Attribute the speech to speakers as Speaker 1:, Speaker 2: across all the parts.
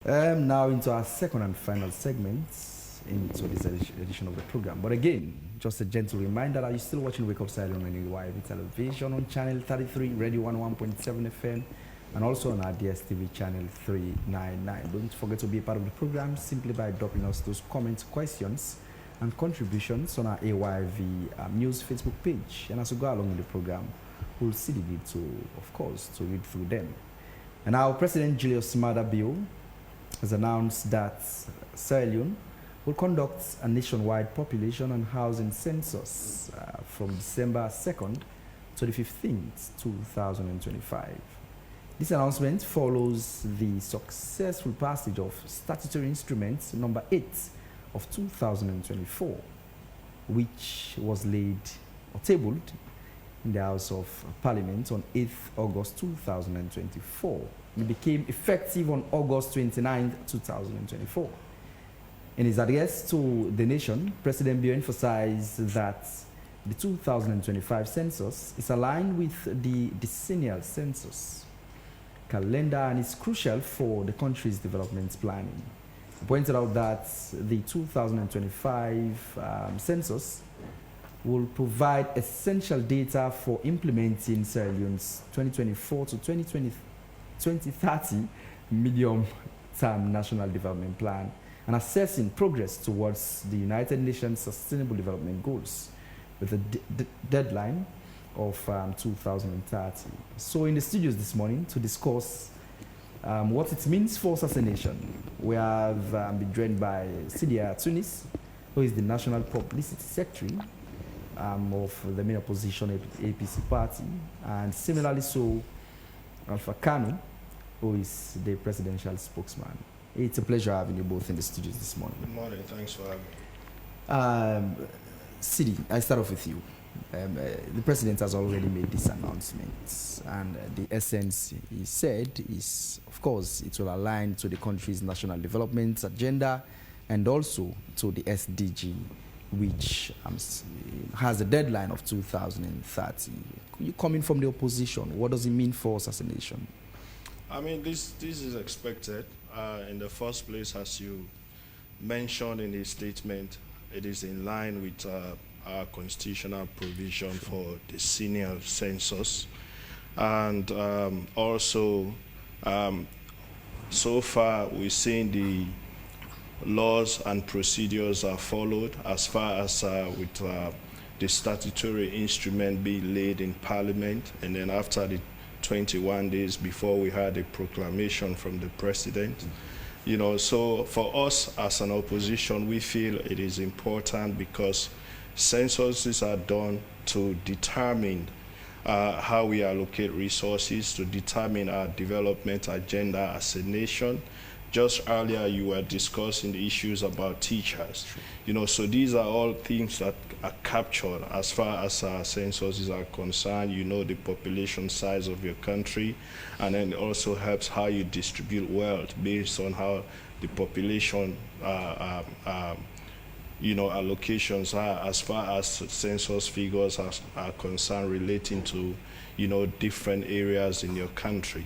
Speaker 1: Now into our second and final segment into this edition of the program. But again, just a gentle reminder that you're still watching Wake Up Silent on UIV television on channel 33, Radio 101.7 FM, and also on our DSTV channel 399. Don't forget to be a part of the program simply by dropping us those comments, questions, and contributions on our AYV News Facebook page. And as we go along with the program, we'll see the need to, of course, to read through them. And our President Julius Maada Bio has announced that Sierra Leone will conduct a nationwide population and housing census from December 2nd to the 15th, 2025. This announcement follows the successful passage of Statutory Instrument number 8 of 2024, which was laid or tabled in the House of Parliament on 8th August 2024. It became effective on August 29, 2024. In his address to the nation, President Bio emphasized that the 2025 census is aligned with the decennial census calendar and is crucial for the country's development planning. He pointed out that the 2025 census will provide essential data for implementing Sierra Leone's 2024 to 2030 medium-term national development plan and assessing progress towards the United Nations Sustainable Development Goals with a deadline of 2030. So in the studios this morning to discuss what it means for us as a nation, we have been joined by Sidia Tunis, who is the National Publicity Secretary of the main opposition APC party, and similarly so Alpha Kanu, who is the presidential spokesman. It's a pleasure having you both in the studios this morning.
Speaker 2: Good morning, thanks for having me.
Speaker 1: Sidi, I start off with you. The president has already made this announcement, and the essence he said is, of course, it will align to the country's national development agenda and also to the SDG, which has a deadline of 2030. You coming from the opposition, what does it mean for us as a nation?
Speaker 2: I mean, this is expected. In the first place, as you mentioned in his statement, it is in line with our constitutional provision for the senior census. And also, so far, we've seen the laws and procedures are followed as far as with the statutory instrument being laid in Parliament, and then after the 21 days before we had a proclamation from the president. You know, so for us as an opposition, we feel it is important because censuses are done to determine how we allocate resources, to determine our development agenda as a nation. Just earlier, you were discussing the issues about teachers. You know, so these are all things that are captured as far as our censuses are concerned. You know the population size of your country, and then it also helps how you distribute wealth based on how the population, you know, allocations are as far as census figures are concerned relating to, you know, different areas in your country.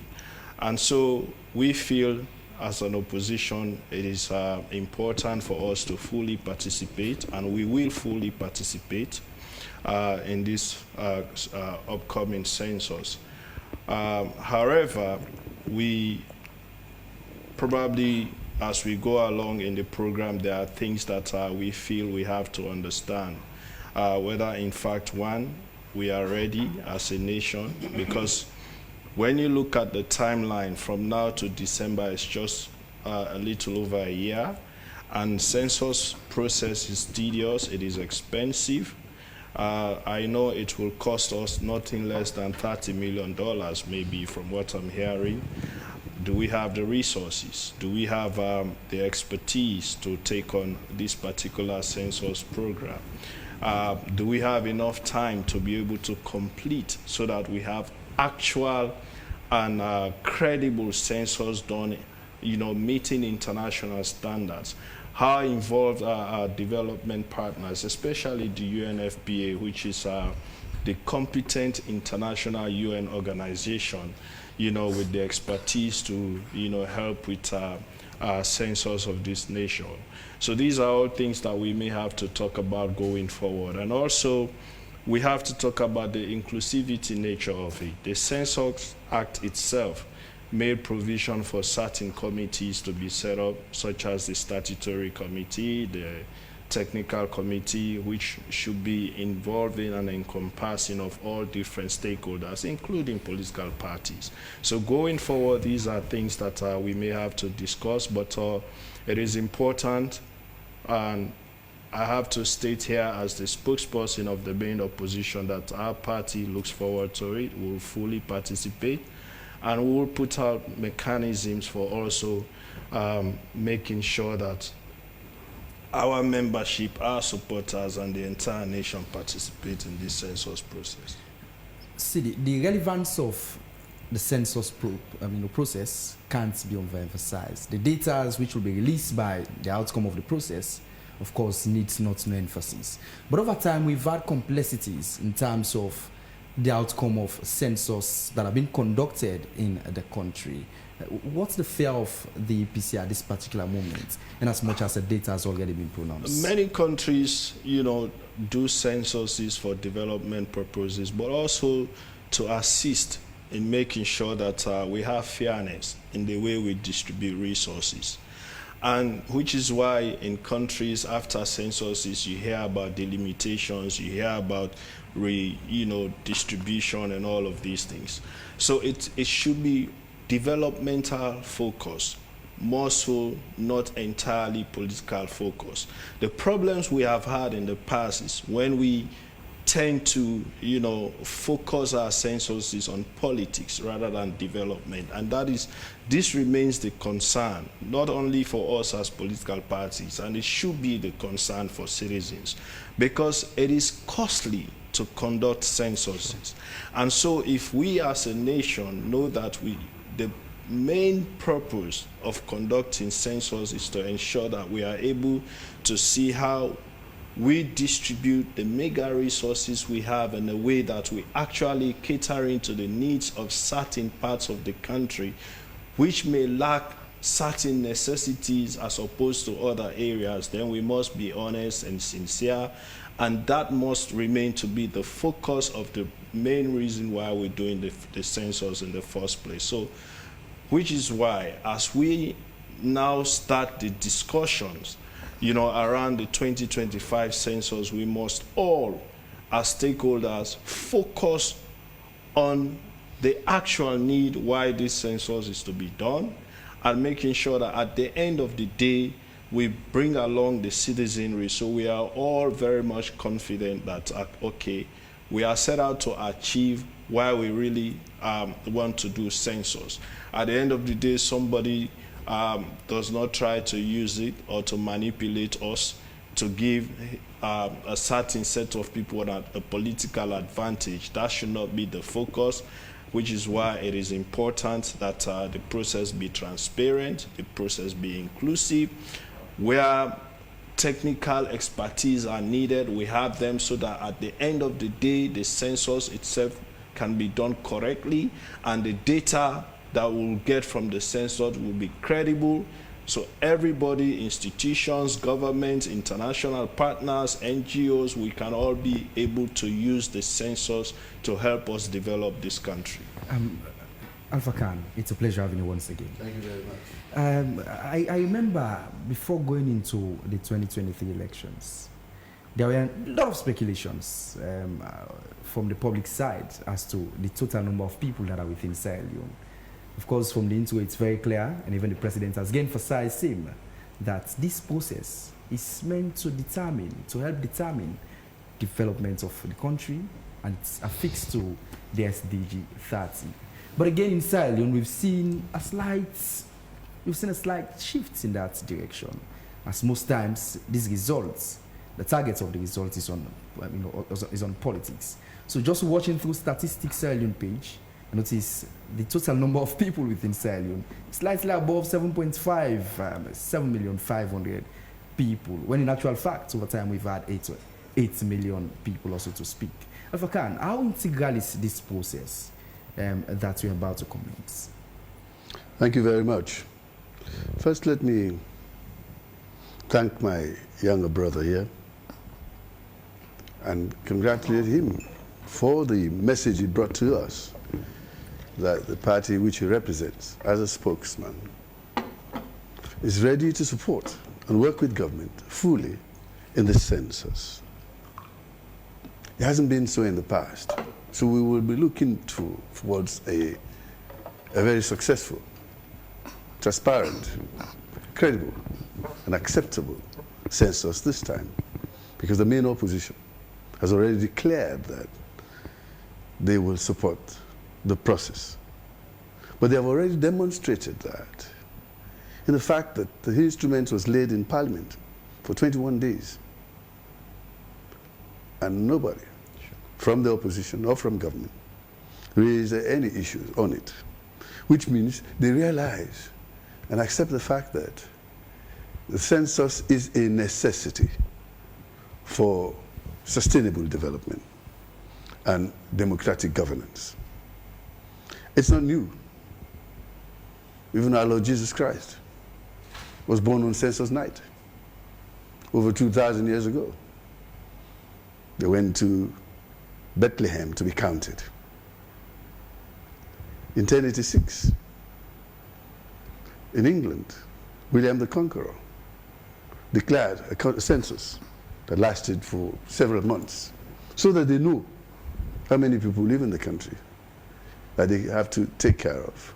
Speaker 2: And so we feel as an opposition, it is important for us to fully participate, and we will fully participate in this upcoming census. However, we probably, as we go along in the program, there are things that we feel we have to understand. Whether, in fact, one, we are ready as a nation, because when you look at the timeline from now to December, it's just a little over a year, and census process is tedious, it is expensive. I know it will cost us nothing less than $30 million, maybe, from what I'm hearing. Do we have the resources? Do we have the expertise to take on this particular census program? Do we have enough time to be able to complete so that we have actual and credible census done, you know, meeting international standards? How involved are our development partners, especially the UNFPA, which is the competent international UN organization, you know, with the expertise to, you know, help with census of this nation. So these are all things that we may have to talk about going forward. And also, we have to talk about the inclusivity nature of it. The Census Act itself made provision for certain committees to be set up, such as the statutory committee, the technical committee, which should be involving and encompassing of all different stakeholders, including political parties. So going forward, these are things that we may have to discuss, but it is important, and I have to state here as the spokesperson of the main opposition that our party looks forward to it, will fully participate, and we will put out mechanisms for also making sure that our membership, our supporters, and the entire nation participate in this census process.
Speaker 1: See, the relevance of the census process can't be overemphasized. The data which will be released by the outcome of the process, of course, needs not no emphasis. But over time, we've had complexities in terms of the outcome of census that have been conducted in the country. What's the fear of the APC at this particular moment, in as much as the data has already been pronounced?
Speaker 2: Many countries, do censuses for development purposes, but also to assist in making sure that we have fairness in the way we distribute resources. And which is why in countries after censuses, you hear about delimitations, you hear about distribution and all of these things. So it should be developmental focus, more so not entirely political focus. The problems we have had in the past is when we tend to, focus our censuses on politics rather than development. And this remains the concern, not only for us as political parties, and it should be the concern for citizens, because it is costly to conduct censuses. And so if we as a nation know that the main purpose of conducting census is to ensure that we are able to see how we distribute the mega resources we have in a way that we actually catering to the needs of certain parts of the country, which may lack certain necessities as opposed to other areas, then we must be honest and sincere, and that must remain to be the focus of the main reason why we're doing the census in the first place. So, which is why, as we now start the discussions, around the 2025 census, we must all, as stakeholders, focus on the actual need why this census is to be done, and making sure that at the end of the day, we bring along the citizenry, so we are all very much confident that, okay, we are set out to achieve why we really want to do census. At the end of the day, somebody does not try to use it or to manipulate us to give a certain set of people a political advantage. That should not be the focus, which is why it is important that the process be transparent, the process be inclusive. Where technical expertise are needed, we have them, so that at the end of the day, the census itself can be done correctly, and the data that we'll get from the census will be credible. So everybody, institutions, governments, international partners, NGOs, we can all be able to use the census to help us develop this country.
Speaker 1: Alpha Khan, it's a pleasure having you once again.
Speaker 3: Thank you very much.
Speaker 1: I remember before going into the 2023 elections, there were a lot of speculations from the public side as to the total number of people that are within Sierra Leone. Of course, from the intro, it's very clear, and even the president has emphasized him, that this process is meant to help determine development of the country, and it's affixed to the SDG 30. But again, in Sierra Leone, we've seen a slight shift in that direction, as most times these results, the target of the results is on politics. So just watching through statistics Sierra Leone page, I notice the total number of people within Sierra Leone is slightly above 7.5 people, when in actual fact, over time, we've had 8 million people also to speak. Alpha Khan, how integral is this process that we're about to commence?
Speaker 3: Thank you very much. First, let me thank my younger brother here and congratulate him for the message he brought to us, that the party which he represents as a spokesman is ready to support and work with government fully in the census. It hasn't been so in the past, so we will be looking towards a very successful, transparent, credible, and acceptable census this time, because the main opposition has already declared that they will support the process. But they have already demonstrated that in the fact that the instrument was laid in Parliament for 21 days and nobody from the opposition or from government raised any issues on it, which means they realize and accept the fact that the census is a necessity for sustainable development and democratic governance. It's not new. Even our Lord Jesus Christ was born on census night over 2,000 years ago. They went to Bethlehem to be counted. In 1086, in England, William the Conqueror declared a census that lasted for several months so that they know how many people live in the country that they have to take care of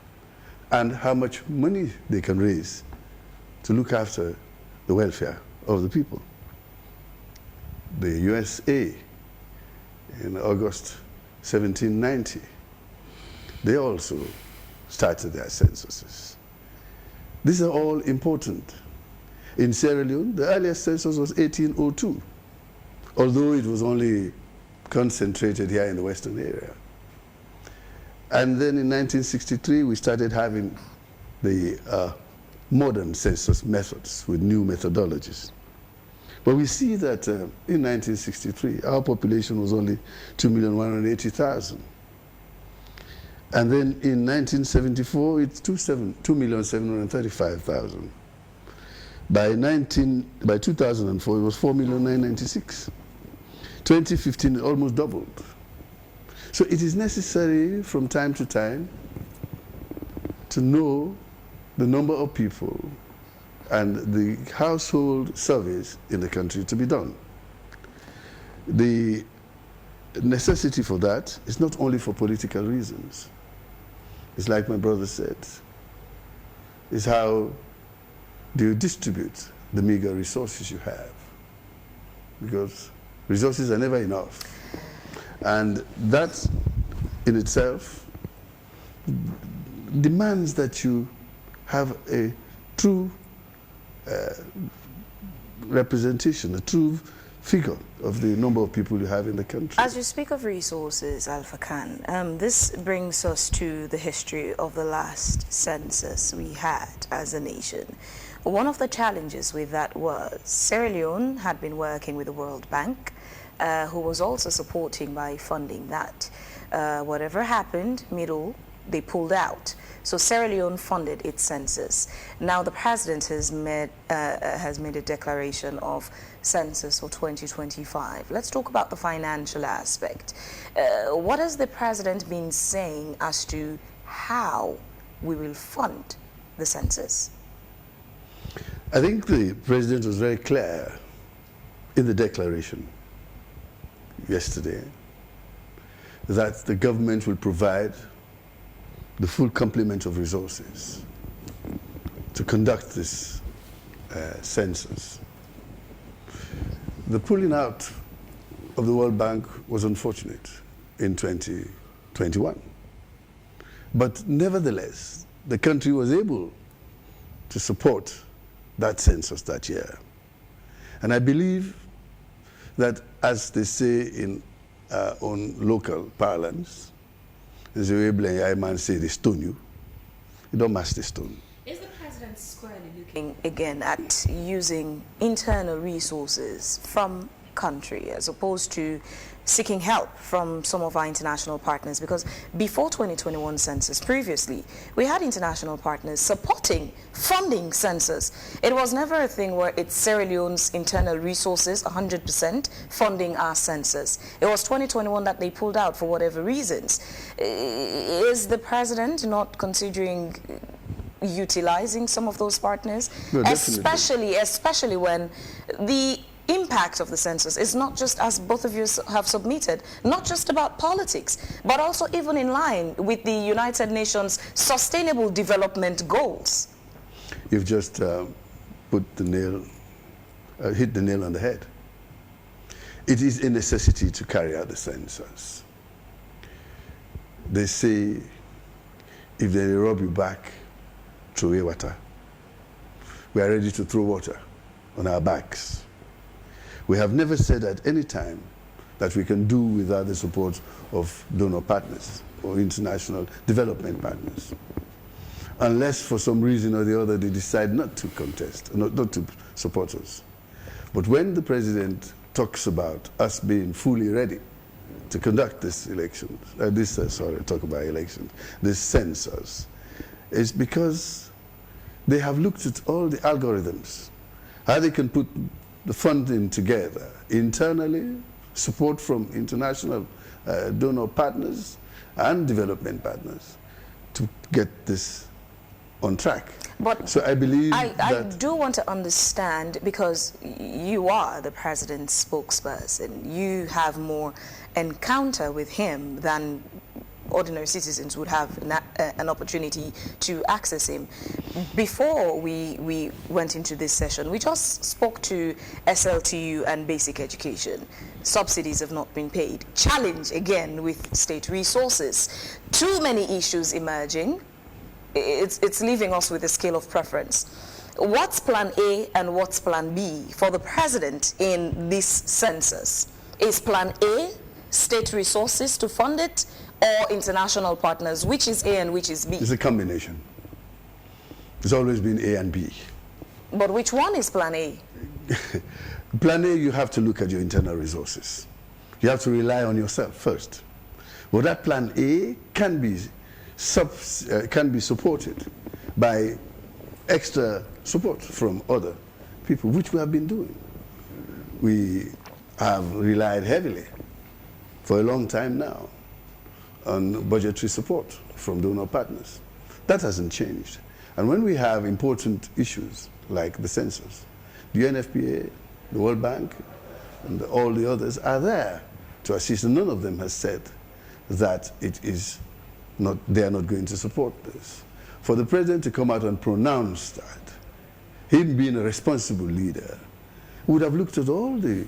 Speaker 3: and how much money they can raise to look after the welfare of the people. The USA in August 1790, they also started their censuses. These are all important. In Sierra Leone, the earliest census was 1802, although it was only concentrated here in the western area. And then in 1963, we started having the modern census methods with new methodologies. But we see that in 1963, our population was only 2,180,000. And then in 1974, it's 2,735,000. By 2004, it was 4,996,000. 2015, it almost doubled. So it is necessary from time to time to know the number of people and the household surveys in the country to be done. The necessity for that is not only for political reasons. It's like my brother said, it's how do you distribute the meager resources you have? Because resources are never enough. And that in itself demands that you have a true representation, a true figure of the number of people you have in the country.
Speaker 4: As you speak of resources, Alpha Khan, this brings us to the history of the last census we had as a nation. One of the challenges with that was Sierra Leone had been working with the World Bank, who was also supporting by funding that. Whatever happened, they pulled out. So Sierra Leone funded its census. Now the president has made a declaration of census for 2025. Let's talk about the financial aspect. What has the president been saying as to how we will fund the census?
Speaker 3: I think the president was very clear in the declaration yesterday that the government will provide the full complement of resources to conduct this census. The pulling out of the World Bank was unfortunate in 2021. But nevertheless, the country was able to support that census that year. And I believe that, as they say in on local parlance, as you man say, they stone you don't match the stone.
Speaker 4: Is the president squarely looking again at using internal resources from country as opposed to seeking help from some of our international partners, because before 2021 census, previously, we had international partners supporting, funding census. It was never a thing where it's Sierra Leone's internal resources, 100% funding our census. It was 2021 that they pulled out for whatever reasons. Is the president not considering utilizing some of those partners?
Speaker 3: No,
Speaker 4: especially when the impact of the census is not just, as both of you have submitted, not just about politics, but also even in line with the United Nations Sustainable Development Goals.
Speaker 3: You've just hit the nail on the head. It is a necessity to carry out the census. They say, if they rob you back, throw away water. We are ready to throw water on our backs. We have never said at any time that we can do without the support of donor partners or international development partners, unless for some reason or the other they decide not to contest, not to support us. But when the president talks about us being fully ready to conduct this this census, it's because they have looked at all the algorithms, how they can put the funding together internally, support from international donor partners and development partners to get this on track.
Speaker 4: But
Speaker 3: so I believe
Speaker 4: I do want to understand, because you are the president's spokesperson, you have more encounter with him than ordinary citizens would have an opportunity to access him. Before we went into this session, we just spoke to SLTU and basic education. Subsidies have not been paid. Challenge again with state resources. Too many issues emerging. It's leaving us with a scale of preference. What's plan A and what's plan B for the president in this census? Is plan A state resources to fund it, or international partners? Which is A and which is B?
Speaker 3: It's a combination. It's always been A and B.
Speaker 4: But which one is plan A?
Speaker 3: Plan A, you have to look at your internal resources. You have to rely on yourself first. Well, that plan A can be supported by extra support from other people, which we have been doing. We have relied heavily for a long time now on budgetary support from donor partners. That hasn't changed. And when we have important issues like the census, the UNFPA, the World Bank, and all the others are there to assist. And none of them has said that they are not going to support this. For the president to come out and pronounce that, him being a responsible leader, would have looked at all the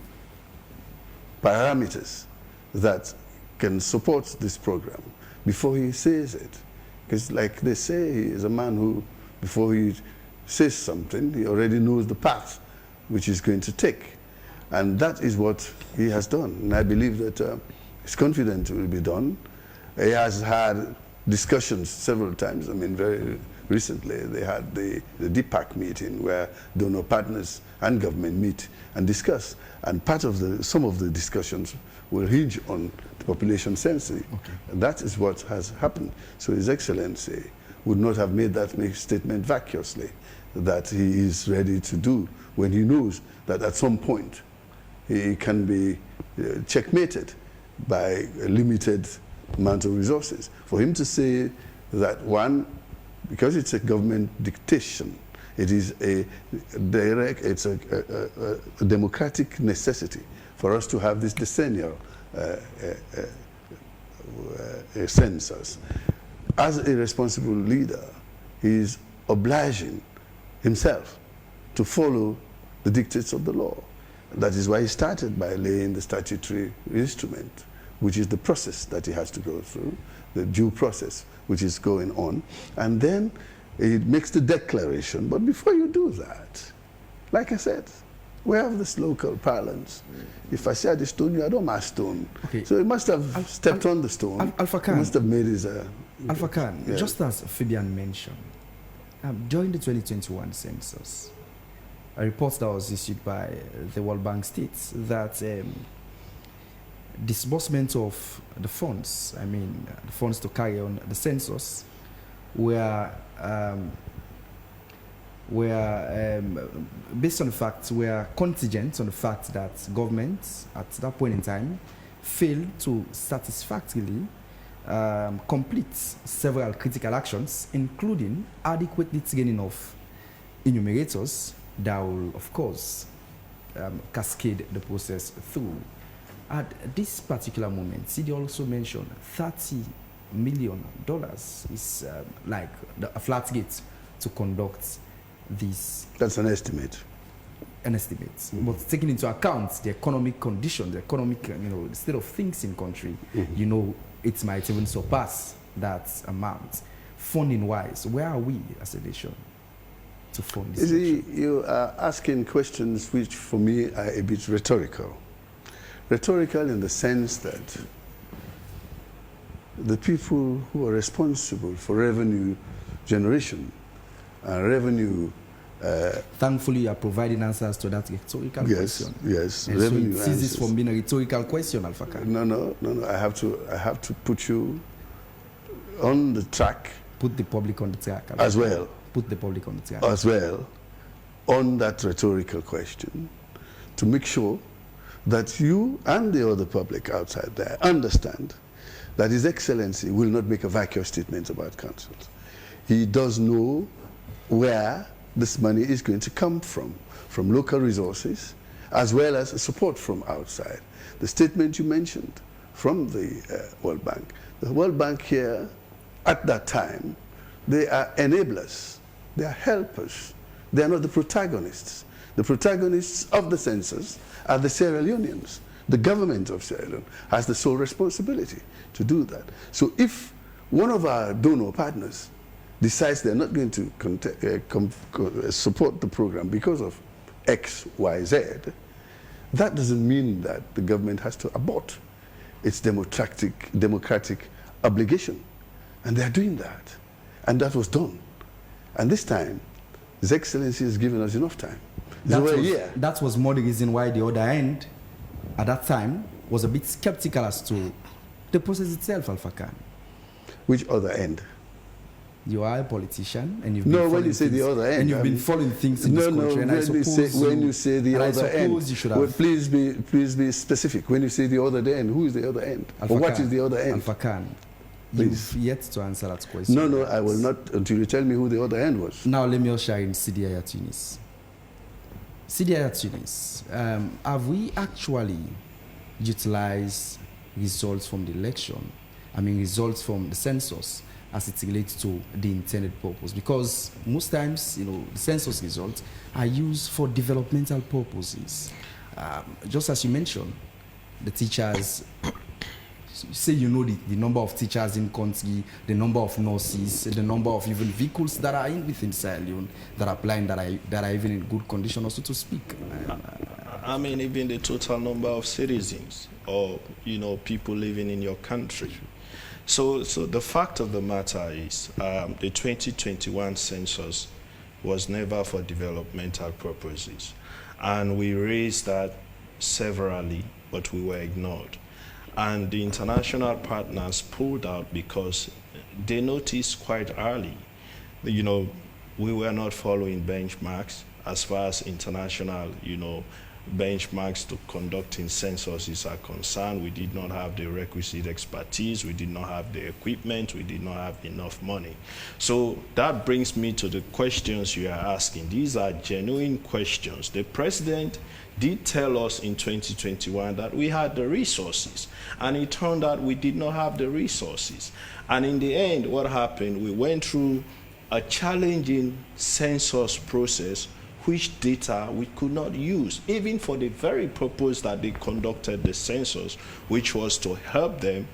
Speaker 3: parameters that can support this program before he says it. Because like they say, he is a man who, before he says something, he already knows the path which he's going to take. And that is what he has done. And I believe that he's confident it will be done. He has had discussions several times. I mean, very recently they had the DPAC meeting where donor partners and government meet and discuss. And some of the discussions will hinge on the population census. Okay. And that is what has happened. So His Excellency would not have made that statement vacuously, that he is ready to do when he knows that at some point he can be checkmated by a limited amount of resources. For him to say that, one, because it's a government dictation, it is a democratic necessity for us to have this decennial census. As a responsible leader, he is obliging himself to follow the dictates of the law. That is why he started by laying the statutory instrument, which is the process that he has to go through, the due process which is going on. And then he makes the declaration. But before you do that, like I said, we have this local parlance. If I say the stone, you don't my stone. Okay. So he must have stepped on the stone.
Speaker 1: Alpha Khan.
Speaker 3: He must have made his...
Speaker 1: Alpha Khan, yes. Just as Fabian mentioned, during the 2021 census, a report that was issued by the World Bank states that disbursement of the funds, I mean, the funds to carry on the census, were based on the fact, were contingent on the fact that government at that point in time failed to satisfactorily complete several critical actions, including adequate litigation of enumerators that will, of course, cascade the process through. At this particular moment, CD also mentioned $30 million is like a flat rate to conduct this.
Speaker 3: That's an estimate.
Speaker 1: An estimate, but taking into account the economic condition, the economic, the state of things in country, it might even surpass that amount. Funding-wise, where are we as a nation to fund this?
Speaker 3: You are asking questions which, for me, are a bit rhetorical. Rhetorical in the sense that the people who are responsible for revenue generation and revenue.
Speaker 1: Thankfully, you are providing answers to that rhetorical question.
Speaker 3: Yes,
Speaker 1: and
Speaker 3: revenue
Speaker 1: so it ceases from being a rhetorical question, Alpha Khan.
Speaker 3: No. I have to put you on the track.
Speaker 1: Put the public on the track.
Speaker 3: As well.
Speaker 1: Put the public on the track.
Speaker 3: As well, on that rhetorical question, to make sure that you and the other public outside there understand that His Excellency will not make a vacuous statement about councils. He does know where this money is going to come from local resources, as well as support from outside. The statement you mentioned from the World Bank. The World Bank here, at that time, they are enablers, they are helpers, they are not the protagonists. The protagonists of the census are the Sierra Leoneans. The government of Sierra Leone has the sole responsibility to do that. So if one of our donor partners decides they're not going to support the program because of X, Y, Z, that doesn't mean that the government has to abort its democratic obligation. And they're doing that. And that was done. And this time, His Excellency has given us enough time.
Speaker 1: That was more the reason why the other end, at that time, was a bit skeptical as to the process itself, Alpha Khan.
Speaker 3: Which other end?
Speaker 1: You are a politician, and you've
Speaker 3: been when you say the other end,
Speaker 1: and you've been following things in this country. And
Speaker 3: when you say the other end, you should have. Well, please be specific. When you say the other end, who is the other end? Or what is the other end?
Speaker 1: Alpha Khan, you've yet to answer that question.
Speaker 3: No, I will not until you tell me who the other end was.
Speaker 1: Now let me usher in Sidi Aya Tunis. Sidi Aya Tunis, have we actually utilized results from the election? I mean, results from the census, as it relates to the intended purpose, because most times, the census results are used for developmental purposes. Just as you mentioned, the teachers, say the number of teachers in country, the number of nurses, the number of even vehicles that are within Sierra Leone that are blind, that are even in good condition also to speak.
Speaker 2: I mean, even the total number of citizens or people living in your country. So the fact of the matter is the 2021 census was never for developmental purposes. And we raised that severally, but we were ignored. And the international partners pulled out because they noticed quite early, we were not following benchmarks as far as international, benchmarks to conducting censuses are concerned. We did not have the requisite expertise, we did not have the equipment, we did not have enough money. So that brings me to the questions you are asking. These are genuine questions. The president did tell us in 2021 that we had the resources, and it turned out we did not have the resources. And in the end, what happened? We went through a challenging census process which data we could not use, even for the very purpose that they conducted the census, which was to help them,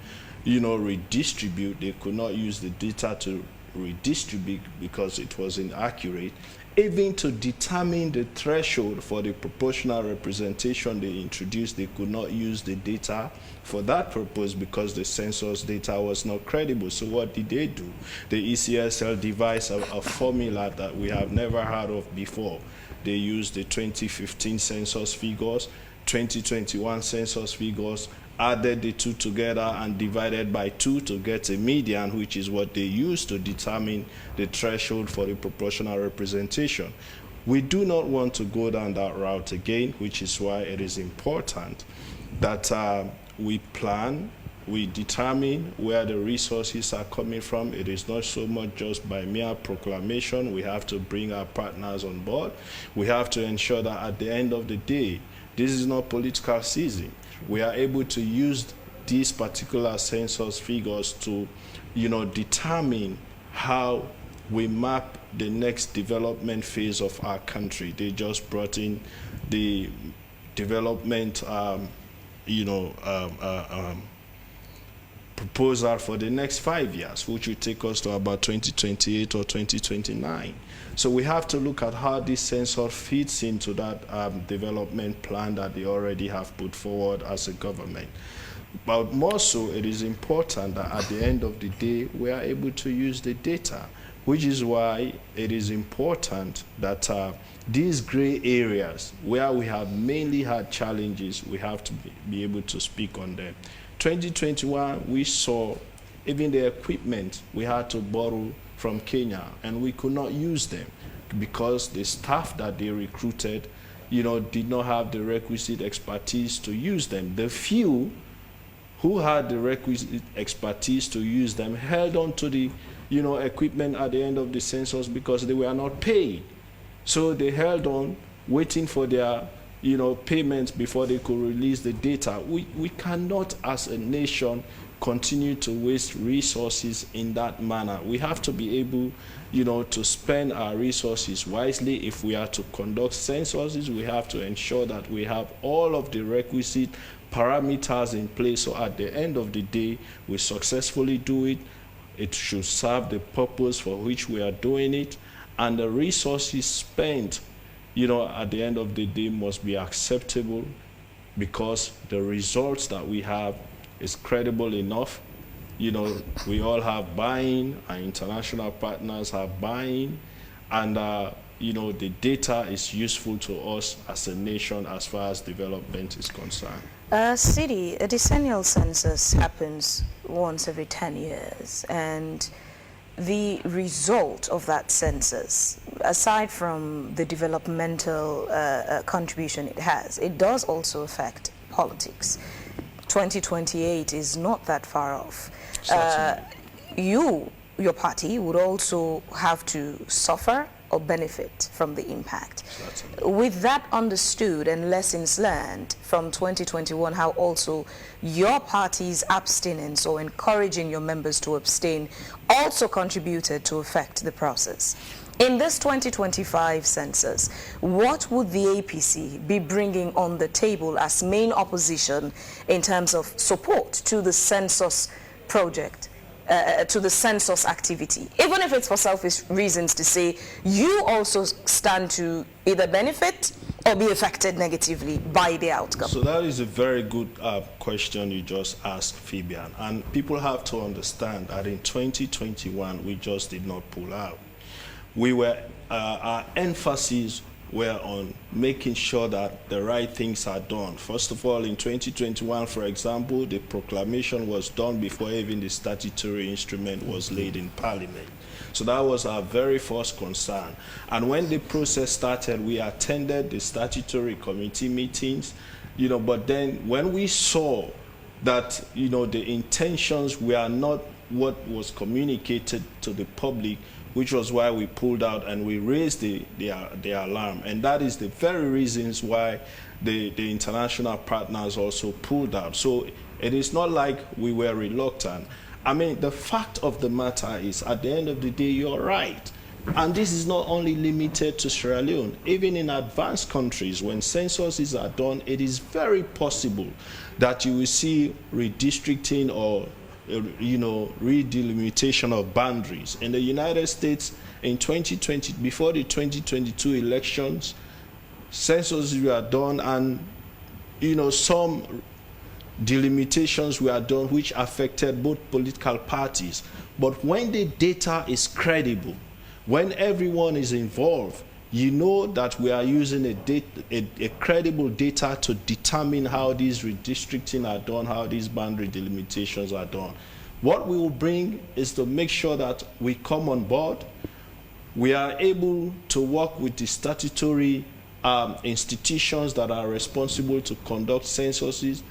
Speaker 2: redistribute. They could not use the data to redistribute because it was inaccurate. Even to determine the threshold for the proportional representation they introduced, they could not use the data for that purpose because the census data was not credible. So what did they do? The ECSL devised a formula that we have never heard of before. They used the 2015 census figures, 2021 census figures, added the two together and divided by 2 to get a median, which is what they use to determine the threshold for the proportional representation. We do not want to go down that route again, which is why it is important that we plan, we determine where the resources are coming from. It is not so much just by mere proclamation. We have to bring our partners on board. We have to ensure that at the end of the day, this is not political season. We are able to use these particular census figures to, determine how we map the next development phase of our country. They just brought in the development, proposal for the next 5 years, which will take us to about 2028 or 2029. So we have to look at how this census fits into that development plan that they already have put forward as a government. But more so, it is important that at the end of the day, we are able to use the data, which is why it is important that these gray areas where we have mainly had challenges, we have to be able to speak on them. 2021, we saw even the equipment we had to borrow from Kenya, and we could not use them because the staff that they recruited, did not have the requisite expertise to use them. The few who had the requisite expertise to use them held on to the, equipment at the end of the census because they were not paid. So they held on, waiting for their payments before they could release the data. We cannot, as a nation, continue to waste resources in that manner. We have to be able, to spend our resources wisely. If we are to conduct censuses, we have to ensure that we have all of the requisite parameters in place, so at the end of the day, we successfully do it. It should serve the purpose for which we are doing it, and the resources spent at the end of the day must be acceptable, because the results that we have is credible enough. We all have buying, our international partners have buying, and the data is useful to us as a nation as far as development is concerned.
Speaker 4: Sidi, a decennial census happens once every 10 years, and the result of that census, aside from the developmental contribution it has, it does also affect politics. 2028 is not that far off. Your party would also have to suffer or benefit from the impact. With that understood and lessons learned from 2021, how also your party's abstinence or encouraging your members to abstain also contributed to affect the process. In this 2025 census, what would the APC be bringing on the table as main opposition in terms of support to the census project? To the census activity, even if it's for selfish reasons, to say you also stand to either benefit or be affected negatively by the outcome?
Speaker 2: So that is a very good question you just asked, Fabian. And people have to understand that in 2021, we just did not pull out. Our emphasis were on making sure that the right things are done. First of all, in 2021, for example, the proclamation was done before even the statutory instrument was laid in Parliament. So that was our very first concern. And when the process started, we attended the statutory committee meetings, but then when we saw that, the intentions were not what was communicated to the public, which was why we pulled out and we raised the alarm. And that is the very reasons why the international partners also pulled out. So it is not like we were reluctant. I mean, the fact of the matter is, at the end of the day, you're right. And this is not only limited to Sierra Leone. Even in advanced countries, when censuses are done, it is very possible that you will see redistricting or redelimitation of boundaries. In the United States, in 2020, before the 2022 elections, censuses were done, and some delimitations were done which affected both political parties. But when the data is credible, when everyone is involved, you know that we are using a credible data to determine how these redistricting are done, how these boundary delimitations are done. What we will bring is to make sure that we come on board. We are able to work with the statutory institutions that are responsible to conduct censuses.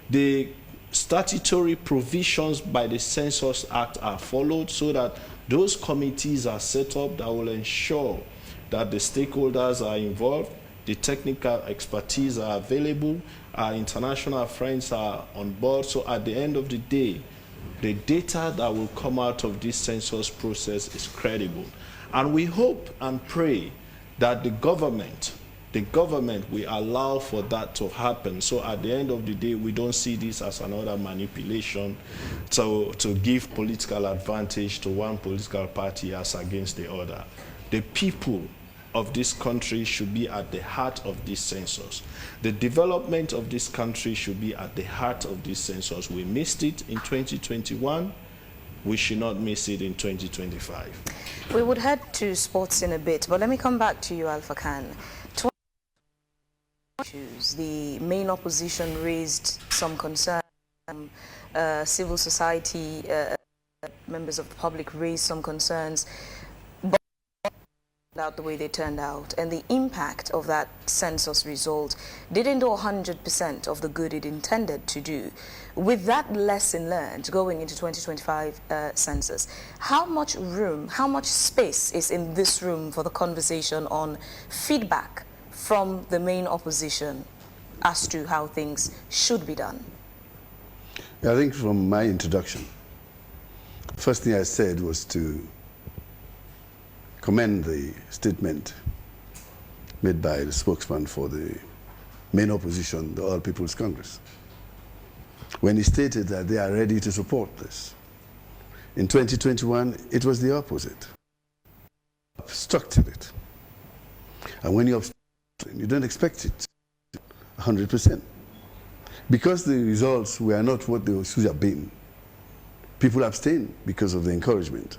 Speaker 2: The statutory provisions by the Census Act are followed so that those committees are set up that will ensure that the stakeholders are involved, the technical expertise are available, our international friends are on board. So at the end of the day, the data that will come out of this census process is credible. And we hope and pray that the government will allow for that to happen. So at the end of the day, we don't see this as another manipulation to give political advantage to one political party as against the other. The people of this country should be at the heart of this census. The development of this country should be at the heart of this census. We missed it in 2021. We should not miss it in 2025.
Speaker 4: We would head to sports in a bit, but let me come back to you, Alpha Khan. The main opposition raised some concern. Civil society members of the public raised some concerns. Out the way they turned out, and the impact of that census result didn't do 100% of the good it intended to do. With that lesson learned going into 2025 census, how much room, how much space is in this room for the conversation on feedback from the main opposition as to how things should be done?
Speaker 3: I think from my introduction, first thing I said was to commend the statement made by the spokesman for the main opposition, the All People's Congress, when he stated that they are ready to support this. In 2021, it was the opposite. Obstructed it. And when you obstruct, you don't expect it 100%. Because the results were not what they should have been, people abstained because of the encouragement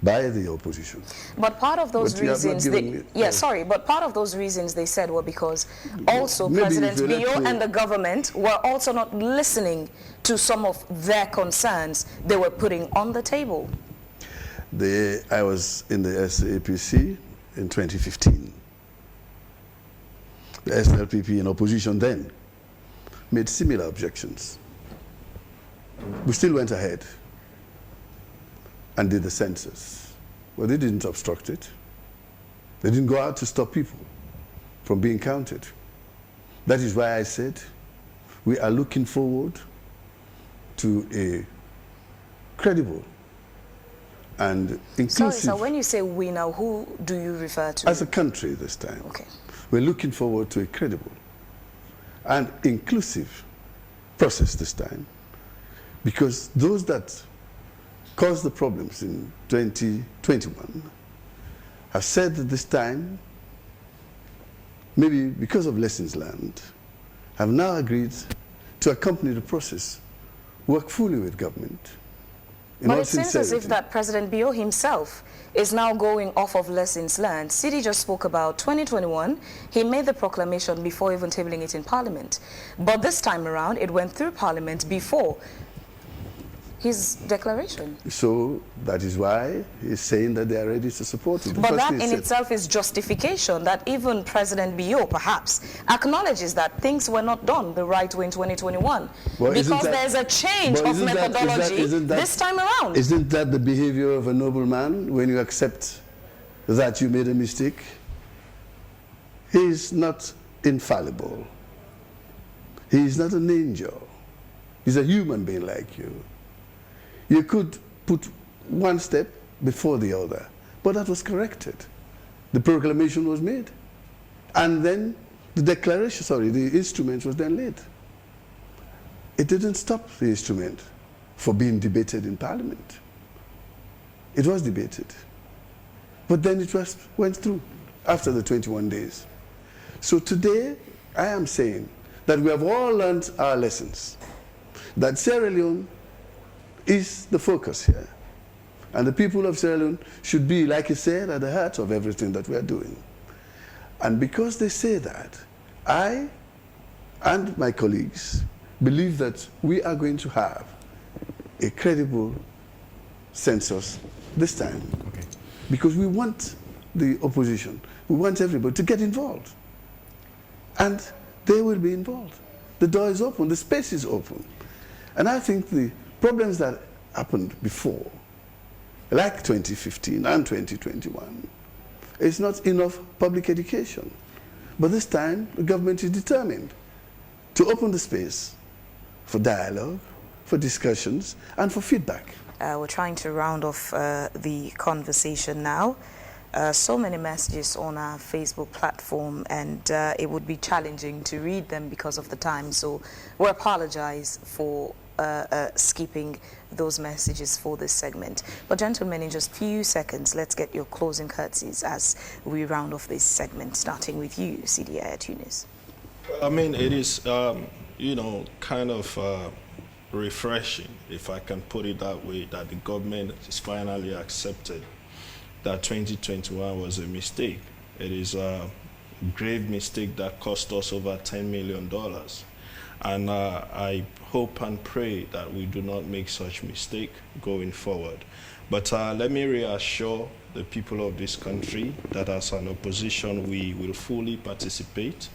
Speaker 3: by the opposition.
Speaker 4: But part of those reasons, but part of those reasons they said were because also President Bio and the government were also not listening to some of their concerns they were putting on the table.
Speaker 3: I was in the APC in 2015. The SLPP in opposition then made similar objections. We still went ahead and did the census. Well, they didn't obstruct it. They didn't go out to stop people from being counted. That is why I said we are looking forward to a credible and inclusive...
Speaker 4: Sorry, sir, when you say we now, who do you refer to?
Speaker 3: As a country this time.
Speaker 4: Okay.
Speaker 3: We're looking forward to a credible and inclusive process this time, because those that caused the problems in 2021 have said that this time, maybe because of lessons learned, have now agreed to accompany the process, work fully with government.
Speaker 4: But it seems as if that President Bio himself is now going off of lessons learned. Sidi just spoke about 2021. He made the proclamation before even tabling it in Parliament. But this time around, it went through Parliament before his declaration.
Speaker 3: So that is why he's saying that they are ready to support it.
Speaker 4: But that in itself is justification that even President Bio perhaps acknowledges that things were not done the right way in 2021.
Speaker 3: Well,
Speaker 4: because there's a change of methodology this time around.
Speaker 3: Isn't that the behavior of a noble man when you accept that you made a mistake? He is not infallible. He is not an angel. He's a human being like you. You could put one step before the other, but that was corrected. The proclamation was made. And then the declaration, the instrument was then laid. It didn't stop the instrument for being debated in Parliament. It was debated. But then it went through after the 21 days. So today, I am saying that we have all learned our lessons, that Sierra Leone is the focus here. And the people of Sierra Leone should be, like you said, at the heart of everything that we are doing. And because they say that, I and my colleagues believe that we are going to have a credible census this time.
Speaker 1: Okay.
Speaker 3: Because we want the opposition, we want everybody to get involved. And they will be involved. The door is open, the space is open. And I think the problems that happened before, like 2015 and 2021, is not enough public education. But this time, the government is determined to open the space for dialogue, for discussions, and for feedback.
Speaker 4: We're trying to round off the conversation now. So many messages on our Facebook platform, and it would be challenging to read them because of the time. So we apologize for skipping those messages for this segment. But gentlemen, in just a few seconds, let's get your closing curtsies as we round off this segment, starting with you, Sidi Tunis.
Speaker 2: I mean, it is, you know, kind of refreshing, if I can put it that way, that the government is finally accepted that 2021 was a mistake. It is a grave mistake that cost us over $10 million. And I hope and pray that we do not make such mistake going forward. But let me reassure the people of this country that as an opposition, we will fully participate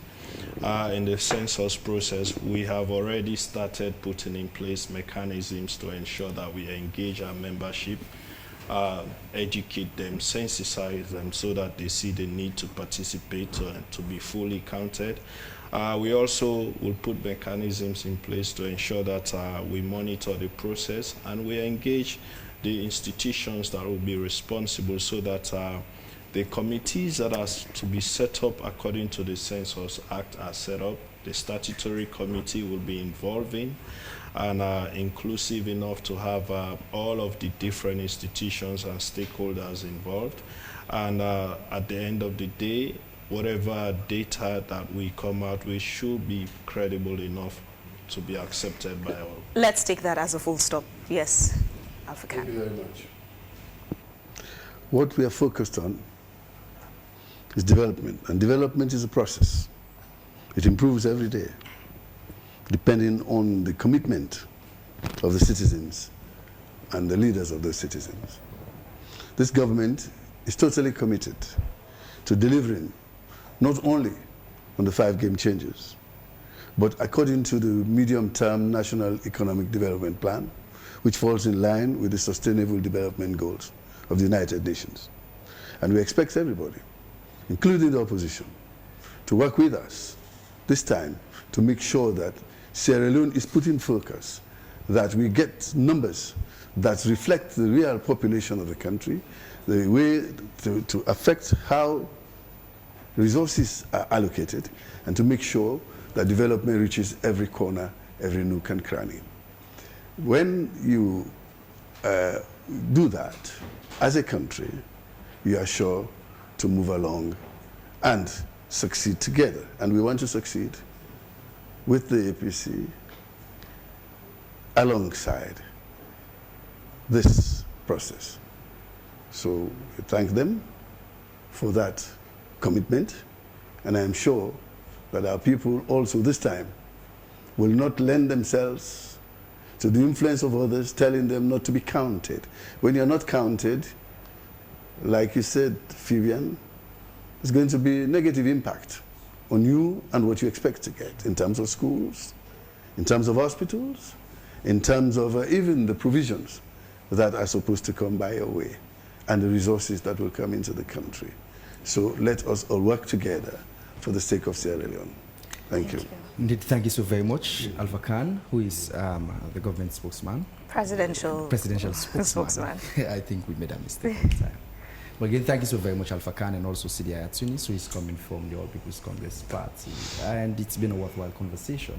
Speaker 2: in the census process. We have already started putting in place mechanisms to ensure that we engage our membership, educate them, sensitize them so that they see the need to participate to be fully counted. We also will put mechanisms in place to ensure that we monitor the process and we engage the institutions that will be responsible so that the committees that are to be set up according to the Census Act are set up. The statutory committee will be involving and inclusive enough to have all of the different institutions and stakeholders involved. And at the end of the day, whatever data that we come out with should be credible enough to be accepted by all.
Speaker 4: Let's take that as a full stop. Yes, Alpha
Speaker 3: Thank you
Speaker 4: Khan.
Speaker 3: very much. What we are focused on is development, and development is a process. It improves every day, depending on the commitment of the citizens and the leaders of those citizens. This government is totally committed to delivering not only on the 5 game changes, but according to the medium-term National Economic Development Plan, which falls in line with the Sustainable Development Goals of the United Nations. And we expect everybody, including the opposition, to work with us this time to make sure that Sierra Leone is put in focus, that we get numbers that reflect the real population of the country, the way to affect how resources are allocated, and to make sure that development reaches every corner, every nook and cranny. When you do that, as a country, you are sure to move along and succeed together. And we want to succeed with the APC alongside this process. So we thank them for that commitment, and I am sure that our people also this time will not lend themselves to the influence of others telling them not to be counted. When you're not counted, like you said, Vivian, it's going to be a negative impact on you and what you expect to get in terms of schools, in terms of hospitals, in terms of even the provisions that are supposed to come by your way and the resources that will come into the country. So let us all work together for the sake of Sierra Leone. Thank you.
Speaker 1: Indeed, thank you so very much, Alpha Khan, who is the government spokesman.
Speaker 4: Presidential
Speaker 1: spokesman. I think we made a mistake one time. But again, thank you so very much, Alpha Khan, and also Sidi Tunis, who is coming from the All People's Congress Party. And it's been a worthwhile conversation.